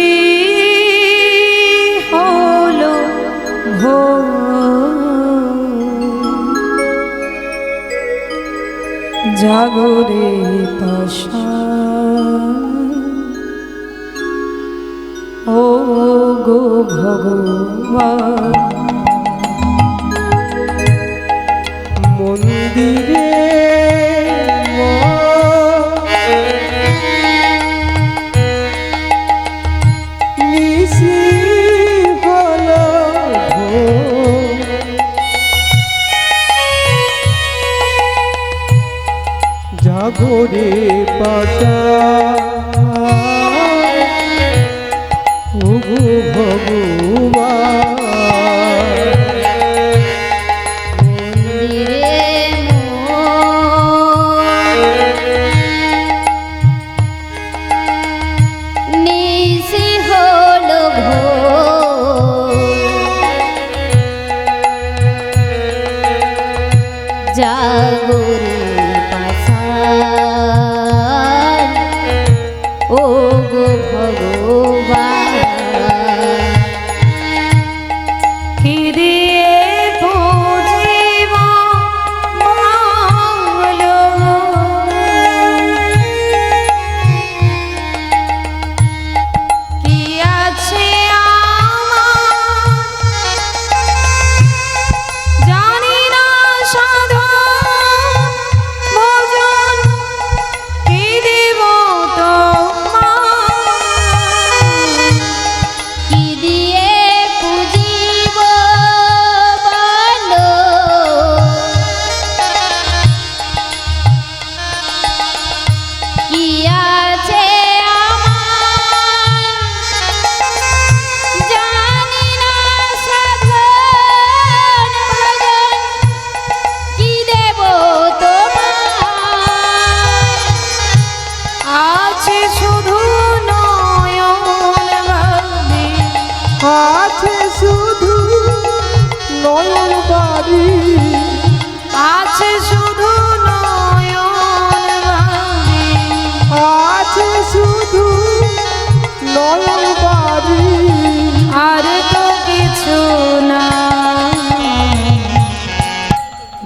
Speaker 1: হলো ভোর, জাগরে পাশা ও গো ভগবান,
Speaker 2: মন্দিরে নিশি হলো ভোর, জাগরে পাশা ও গো ভগবান,
Speaker 3: মন্দিরে
Speaker 2: শুধু নয়ন বাড়ি
Speaker 1: আছে শুধু নয়ন বাড়ি,
Speaker 2: আছে শুধু নয়ন বাড়ি
Speaker 1: আর তো কিছু না।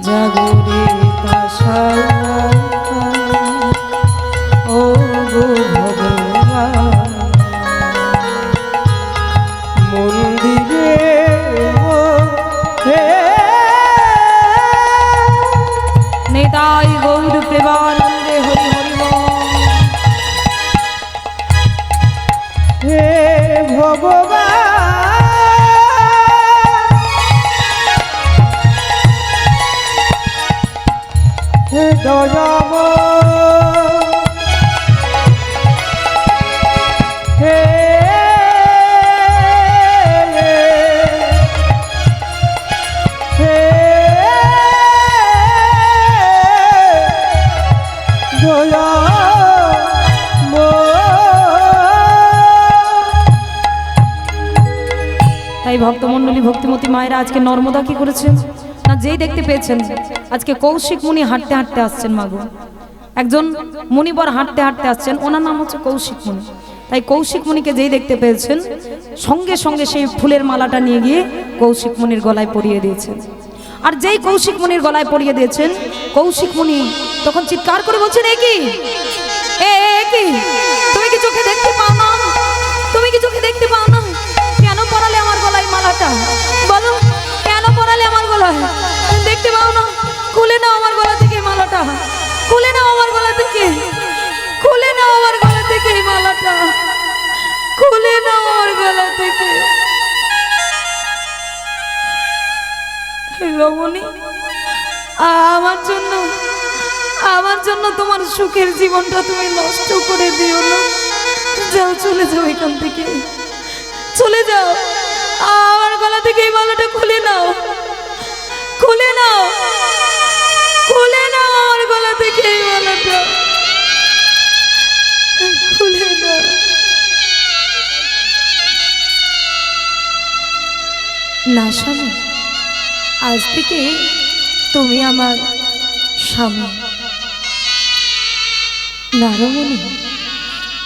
Speaker 1: জাগরে কাশায় ও গো ভগবান,
Speaker 2: মন্দিরে
Speaker 1: নিতাই গৌর প্রেমানন্দে হরি হরি বল।
Speaker 2: হে ভগবান হে দয়াময় হে হে
Speaker 1: তাই ভক্তমণ্ডলী ভক্তিমতী মায়েরা আজকে নর্মদা কি করেছেন না, যেই দেখতে পেয়েছেন আজকে কৌশিক মুনি হাঁটতে হাঁটতে আসছেন মাগো, একজন মুনিবর হাঁটতে হাঁটতে আসছেন, ওনার নাম হচ্ছে কৌশিক মুনি। তাই কৌশিক মুনিকে যেই দেখতে পেয়েছেন সঙ্গে সঙ্গে সেই ফুলের মালাটা নিয়ে গিয়ে কৌশিক মুনির গলায় পরিয়ে দিয়েছেন। আর যেই কৌশিক মুনির গলায় পরিয়ে দিয়েছেন, কৌশিক মুনি তখন চিৎকার করে বলছেন, এ কি তুমি কি চোখে দেখতে পাও না? তুমি কি চোখে দেখতে পাও না? কেন পরালে আমার গলায় মালাটা? বলো কেন পরালে আমার গলায়? দেখতে পাও না? খুলে নাও আমার গলা থেকে মালাটা, খুলে নাও আমার গলা থেকে, খুলে নাও আমার গলা থেকে এই মালাটা, খুলে নাও আমার গলা থেকে। রমণী, আমার জন্য তোমার সুখের জীবনটা তুমি নষ্ট করে দিও না। যাও, চলে যাও এখান থেকে, চলে যাও। আমার গলা থেকে এই মালাটা খুলে নাও, খুলে নাও, খুলে নাও আমার গলা থেকে এই মালাটা, খুলে নাও। না স্বামী, আজ থেকে তুমি আমার স্বামী। না রমণী,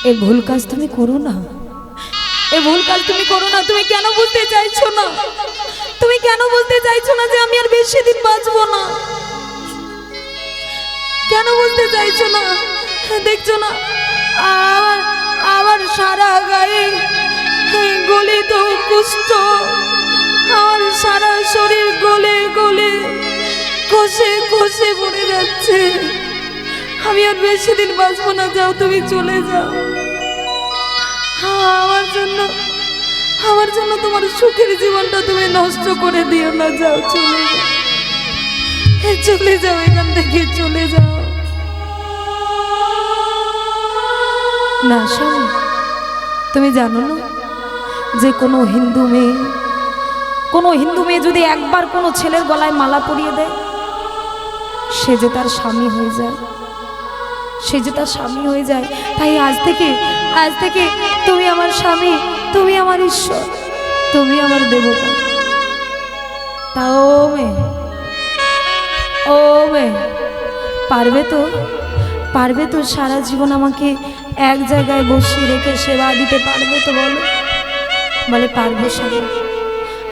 Speaker 1: এ ভুল কাজ তুমি করো না, এ ভুল কাজ তুমি করো না। তুমি কেন বুঝতে চাইছো না? তুমি কেন বুঝতে চাইছো না যে আমি আর বেশি দিন বাঁচবো না? কেন বুঝতে চাইছো না? দেখছো না আমার সারা গায়ে গলিত কুষ্ঠ, আমার সারা শরীর গলে গলে কষে কষে পড়ে যাচ্ছে। আমি আর বেশি দিন বাঁচবো না। যাও, তুমি চলে যাও। আমার জন্য তোমার সুখের জীবনটা তুমি নষ্ট করে দিও না। যাও, চলে যাও, চলে যাও এখান থেকে, চলে যাও। না স্বামী, তুমি জানো না যে কোনো হিন্দু মেয়ে যদি একবার কোনো ছেলের গলায় মালা পরিয়ে দেয়, সে যে তার স্বামী হয়ে যায়, সে যে তার স্বামী হয়ে যায়। তাই আজ থেকে তুমি আমার স্বামী, তুমি আমার ঈশ্বর, তুমি আমার দেবতা। তাও মেয়ে পারবে তো সারা জীবন আমাকে এক জায়গায় বসিয়ে রেখে সেবা দিতে পারবে তো? বলে পারবো স্বামী।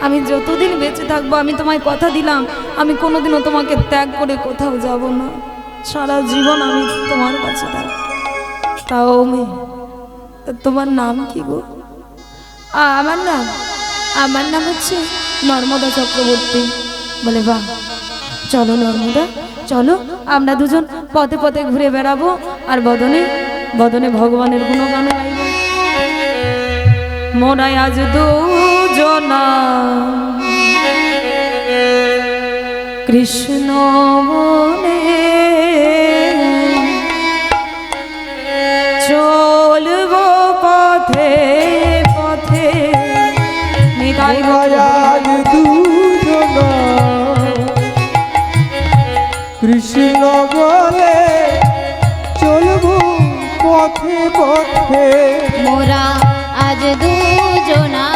Speaker 1: আমি যতদিন বেঁচে থাকবো, আমি তোমায় কথা দিলাম, আমি কোনোদিনও তোমাকে ত্যাগ করে কোথাও যাব না। সারা জীবন আমি তোমার কাছে থাকবো। তাও মেয়ে, তোমার নাম কি গো? আমার নাম হচ্ছে নর্মদা চক্রবর্তী। বলে বাহ, চলো নর্মদা, চলো আমরা দুজন পথে পথে ঘুরে বেড়াবো, আর বদনে বদনে ভগবানের গুণগান গাইব। মোরাই আজ দুজনা কৃষ্ণ মনে চলবো পথে পথে। নিতাই
Speaker 2: আজ দুজনা কৃষ্ণ বলে চলবো পথে পথে।
Speaker 3: মোরা আজ দুজনা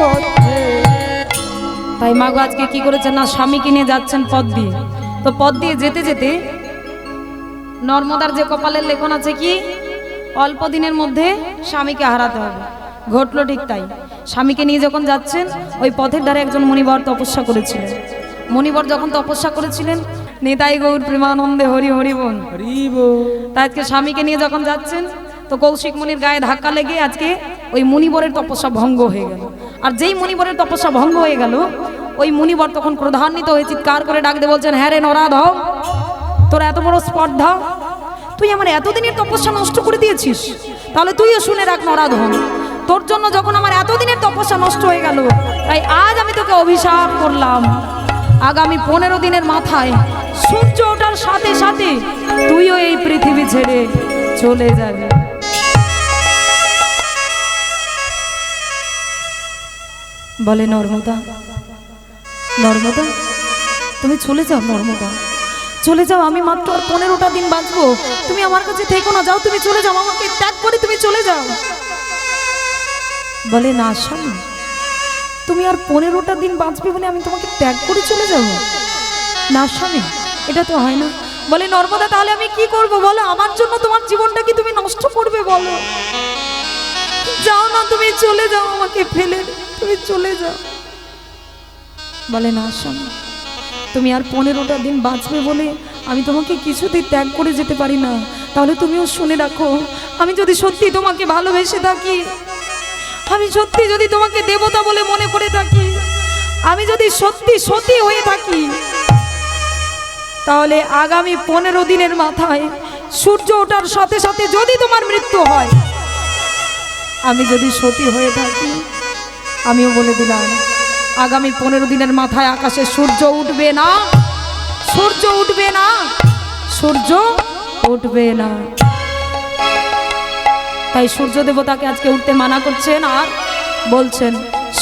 Speaker 2: পথে।
Speaker 1: তাই মা গো আজকে কি করেছেন না, স্বামীকে নিয়ে যাচ্ছেন পথ দিয়ে। তো পথ দিয়ে যেতে যেতে নর্মদার যে কপালের লেখন আছে কি, অল্প দিনের মধ্যে স্বামীকে হারাতে হবে। ঘটলো ঠিক তাই। স্বামীকে নিয়ে যখন যাচ্ছেন, ওই পথের ধারে একজন মুনিবর তপস্যা করেছিলেন। মুনিবর যখন তপস্যা করেছিলেন, নিতাই গৌর প্রেমানন্দে হরি হরি বল।
Speaker 2: হরিব
Speaker 1: তাই আজকে স্বামীকে নিয়ে যখন যাচ্ছেন, তো কৌশিক মুনির গায়ে ধাক্কা লেগে আজকে ওই মুনিবরের তপস্যা ভঙ্গ হয়ে গেল। আর যেই মুনিবরের তপস্যা ভঙ্গ হয়ে গেল, ওই মুনিবর তখন ক্রোধান্বিত হয়ে চিৎকার করে ডাক দিয়ে বলছেন, হ্যাঁ রে নরাধম, তোর এত বড় স্পর্ধা, তুই আমার এতদিনের তপস্যা নষ্ট করে দিয়েছিস। তাহলে তুইও শুনে রাখ নরাধম, তোর জন্য যখন আমার এতদিনের তপস্যা নষ্ট হয়ে গেল, তাই আজ আমি তোকে অভিশাপ করলাম, আগামী 15 দিনের মাথায় সূর্য ওঠার সাথে সাথে তুইও এই পৃথিবী ছেড়ে চলে যাবি। বলে নর্মদা, নর্মদা তুমি চলে যাও, নর্মদা চলে যাও, আমি মাত্র আর 15টা দিন বাঁচবো, তুমি আমার কাছে থেকো না, যাও তুমি চলে যাও, আমাকে ত্যাগ করে তুমি চলে যাও। বলে না স্বামী, তুমি আর 15টা দিন বাঁচবে বলে আমি তোমাকে ত্যাগ করে চলে যাব? না স্বামী, এটা তো হয় না। বলে নর্মদা তাহলে আমি কি করব বলো, আমার জন্য তোমার জীবনটা কি তুমি নষ্ট করবে বলো? যাও না, তুমি চলে যাও, আমাকে ফেলে তুমি চলে যাও। বলে না স্বামী, তুমি আর 15টা দিন বাঁচবে বলে আমি তোমাকে কিছুতেই ত্যাগ করে যেতে পারি না। তাহলে তুমিও শুনে রাখো, আমি যদি সত্যি তোমাকে ভালোবেসে থাকি, আমি সত্যি যদি তোমাকে দেবতা বলে মনে করে থাকি, আমি যদি সত্যি সতী হয়ে থাকি, তাহলে আগামী 15 দিনের মাথায় সূর্য ওঠার সাথে সাথে যদি তোমার মৃত্যু হয়, আমি যদি সতী হয়ে থাকি, আমিও বলে দিলাম আগামী 15 দিনের মাথায় আকাশে সূর্য উঠবে না, সূর্য উঠবে না, সূর্য উঠবে না। তাই সূর্য দেবতাকে আজকে উঠতে মানা করছেন আর বলছেন,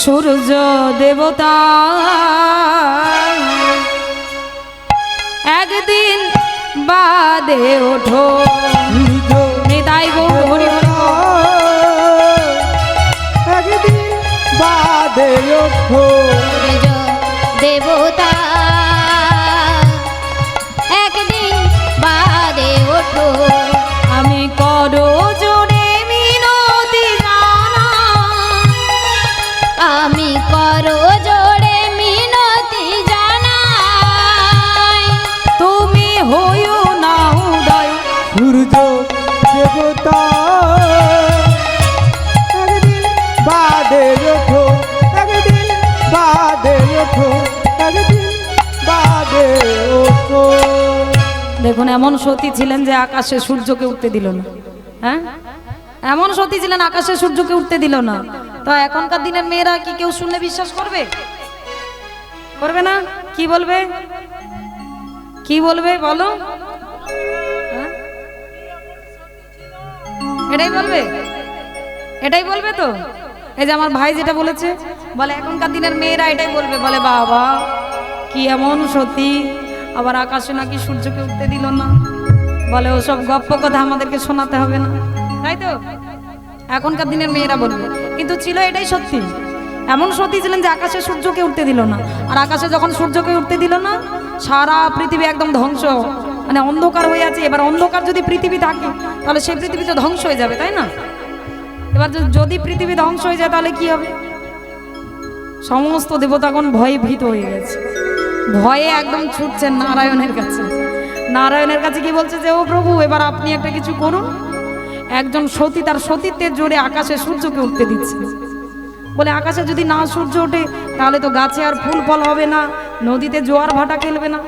Speaker 1: সূর্য দেবতা একদিন বাদে ওঠো। নিতাই গৌর হরি হরি বল।
Speaker 2: একদিন বাদে ওঠো।
Speaker 3: সূর্য দেবতা একদিন বাদে ওঠো।
Speaker 1: আমি করো জোরে মিনতি জানা,
Speaker 3: আমি করো জোরে মিনতি জানাই,
Speaker 1: তুমি হইও না উদয়।
Speaker 2: সূর্য দেবতা একদিন বাদে ওঠো, একদিন বাদে ওঠো, একদিন বাদে ওঠো।
Speaker 1: দেখুন এমন সতী ছিলেন যে আকাশে সূর্যকে উঠতে দিল না। হ্যাঁ, এমন সতী ছিলেন আকাশে সূর্যকে উঠতে দিল না। তো এখনকার দিনের মেয়েরা কি কেউ শুনলে বিশ্বাস করবে? করবে না। কি বলবে, কি বলবে বলো? হ্যাঁ? এটাই বলবে, এটাই বলবে তো। এই যে আমার ভাই যেটা বলেছে, বলে এখনকার দিনের মেয়েরা এটাই বলবে, বলে বাবা কি এমন সতী, আবার আকাশে নাকি সূর্যকে উঠতে দিল না, বলে ওসব গপ্প কথা আমাদেরকে শোনাতে হবে না, তাই তো এখনকার দিনের মেয়েরা বলবে। কিন্তু ছিল এটাই সত্যি, এমন সত্যি ছিলেন যে আকাশে সূর্যকে উঠতে দিল না। আর আকাশে যখন সূর্যকে উঠতে দিল না, সারা পৃথিবী একদম ধ্বংস, মানে অন্ধকার হয়ে আছে। এবার অন্ধকার যদি পৃথিবী থাকে, তাহলে সেই পৃথিবী তো ধ্বংস হয়ে যাবে, তাই না? এবার যদি পৃথিবী ধ্বংস হয়ে যায় তাহলে কি হবে? সমস্ত দেবতাগণ ভয়ে ভীত হয়ে গেছে, ভয়ে একদম ছুটছেন নারায়ণের কাছে। নারায়ণের কাছে কি বলছে যে, ও প্রভু এবার আপনি একটা কিছু করুন। একজন সতী তার সতীত্বের জোরে আকাশে সূর্যকে উঠতে দিচ্ছে। বলে আকাশে যদি না সূর্য ওঠে, তাহলে তো গাছে আর ফুল ফল হবে না, নদীতে জোয়ার ভাটা খেলবে না,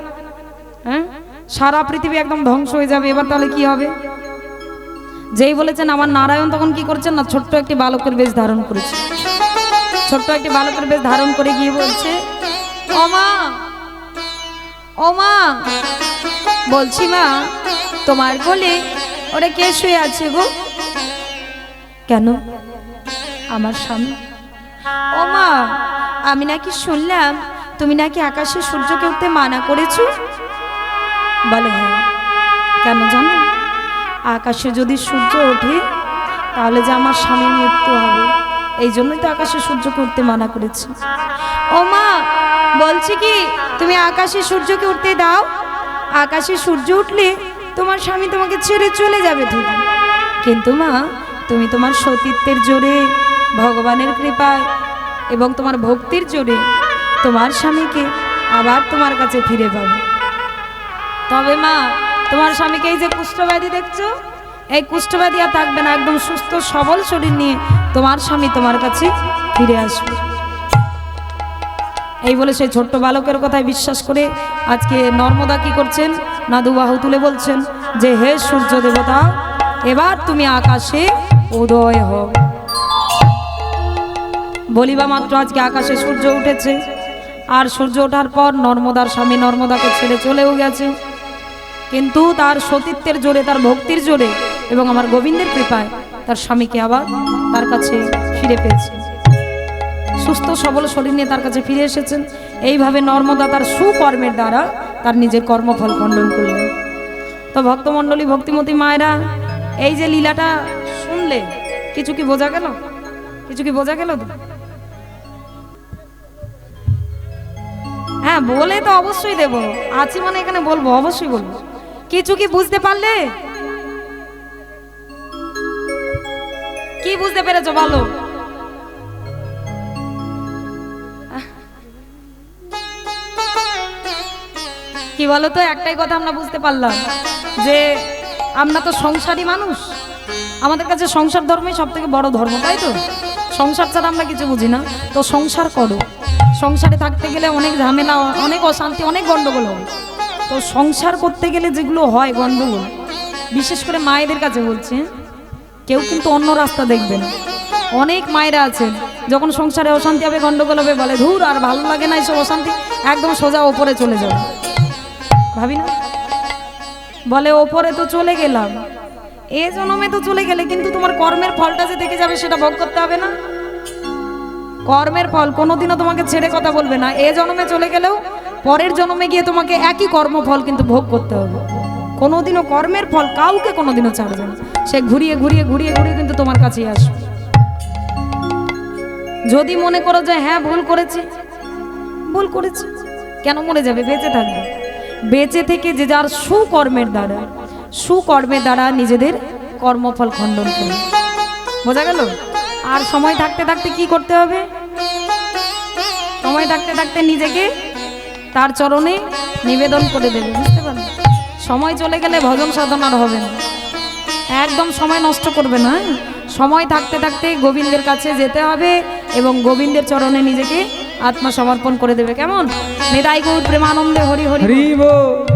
Speaker 1: হ্যাঁ, সারা পৃথিবী একদম ধ্বংস হয়ে যাবে। এবার তাহলে কি হবে? যেই বলেছেন, আমার নারায়ণ তখন কি করছেন না, ছোট্ট একটি বালকের বেশ ধারণ করেছে। ছোট্ট একটি বালকের বেশ ধারণ করে গিয়ে বলছে, ও মা, ও মা, বলছি মা, তোমার কোলে ওরে কে শুয়ে আছে গো? কেন? আমার স্বামী। ও মা, আমি নাকি শুনলাম তুমি নাকি আকাশে সূর্যকে উঠতে মানা করেছো। বলে হ্যাঁ। কেন জানো? আকাশে যদি সূর্য ওঠে, তাহলে যে আমার স্বামীর মৃত্যু হবে। এই জন্যই তো আকাশে সূর্যকে উঠতে মানা করেছে। ও মা, বলছি কি তুমি আকাশে সূর্যকে উঠতে দাও। আকাশে সূর্য উঠলে তোমার স্বামী তোমাকে ছেড়ে চলে যাবে ঠিক, কিন্তু মা তুমি তোমার সতীত্বের জোরে, ভগবানের কৃপায় এবং তোমার ভক্তির জোরে তোমার স্বামীকে আবার তোমার কাছে ফিরে পাবে। তবে মা তোমার স্বামীকে এই যে কুষ্ঠব্যাধি দেখছো, এই কুষ্ঠব্যাধি আর থাকবে না, একদম সুস্থ সবল শরীর নিয়ে তোমার স্বামী তোমার কাছে ফিরে আসবে। এই বলে সেই ছোট্ট বালকের কথায় বিশ্বাস করে আজকে নর্মদা কি করছেন না, দুবাহু তুলে বলছেন যে হে সূর্য দেবতা, এবার তুমি আকাশে উদয় হও। বলিবা মাত্র আজকে আকাশে সূর্য উঠেছে, আর সূর্য ওঠার পর নর্মদার স্বামী নর্মদাকে ছেড়ে চলেও গেছে, কিন্তু তার সতীত্বের জোরে, তার ভক্তির জোরে এবং আমার গোবিন্দের কৃপায় তার স্বামীকে আবার তার কাছে ফিরে পেয়েছে, সুস্থ সবল শরীর নিয়ে তার কাছে ফিরে এসেছেন। এইভাবে নর্মদা তার সুকর্মের দ্বারা তার নিজের কর্মফল খণ্ডন করলেন। তো ভক্তমণ্ডলী, ভক্তিমতী মায়েরা, এই যে লীলাটা শুনলে কিছু কি বোঝা গেল? কিছু কি বোঝা গেল? তো হ্যাঁ, বলে তো অবশ্যই দেব, আছি মানে এখানে বলবো, অবশ্যই বলবো। কিছু কি বুঝতে পারলে? কি বুঝতে পেরেছো বলো? কি বলো তো, একটাই কথা আমরা বুঝতে পারলাম যে আমরা তো সংসারী মানুষ, আমাদের কাছে সংসার ধর্মই সব থেকে বড় ধর্ম, তাই তো? সংসার ছাড়া আমরা কিছু বুঝি না। তো সংসার করো, সংসারে থাকতে গেলে অনেক ঝামেলা, অনেক অশান্তি, অনেক গন্ডগোল হবে। তো সংসার করতে গেলে যেগুলো হয় গন্ডগোল, বিশেষ করে মায়েদের কাছে বলছে, কেউ কিন্তু অন্য রাস্তা দেখবে না। অনেক মায়েরা আছেন যখন সংসারে অশান্তি হবে, গন্ডগোল হবে, বলে ধুর আর ভালো লাগে না এসব অশান্তি, একদম সোজা ওপরে চলে যাবে। ভাবি না, বলে ওপরে তো চলে গেলাম, এ জন্মে তো চলে গেলে, কিন্তু তোমার কর্মের ফলটা যে থেকে যাবে সেটা ভোগ করতে হবে না? কর্মের ফল কোনোদিনও তোমাকে ছেড়ে কথা বলবে না। এ জন্মে চলে গেলেও পরের জন্মে গিয়ে তোমাকে একই কর্মফল কিন্তু ভোগ করতে হবে। কোনোদিনও কর্মের ফল কাউকে কোনোদিনও ছাড়বে না, সে ঘুরিয়ে ঘুরিয়ে ঘুরিয়ে ঘুরিয়ে কিন্তু তোমার কাছেই আসবে। যদি মনে করো যে হ্যাঁ ভুল করেছি, ভুল করেছি, কেন মরে যাবে? বেঁচে থাকবে। বেঁচে থেকে যে যার সুকর্মের দ্বারা নিজেদের কর্মফল খণ্ডন করে। বোঝা গেল? আর সময় থাকতে থাকতে কি করতে হবে? সময় থাকতে থাকতে নিজেকে তার চরণে নিবেদন করে দেবে। বুঝতে পারলে? সময় চলে গেলে ভজন সাধনার হবে না, একদম সময় নষ্ট করবে না। সময় থাকতে থাকতে গোবিন্দের কাছে যেতে হবে এবং গোবিন্দের চরণে নিজেকে আত্মসমর্পণ করে দেবে। কেমন? নিতাই গৌর প্রেমানন্দে হরি হরি।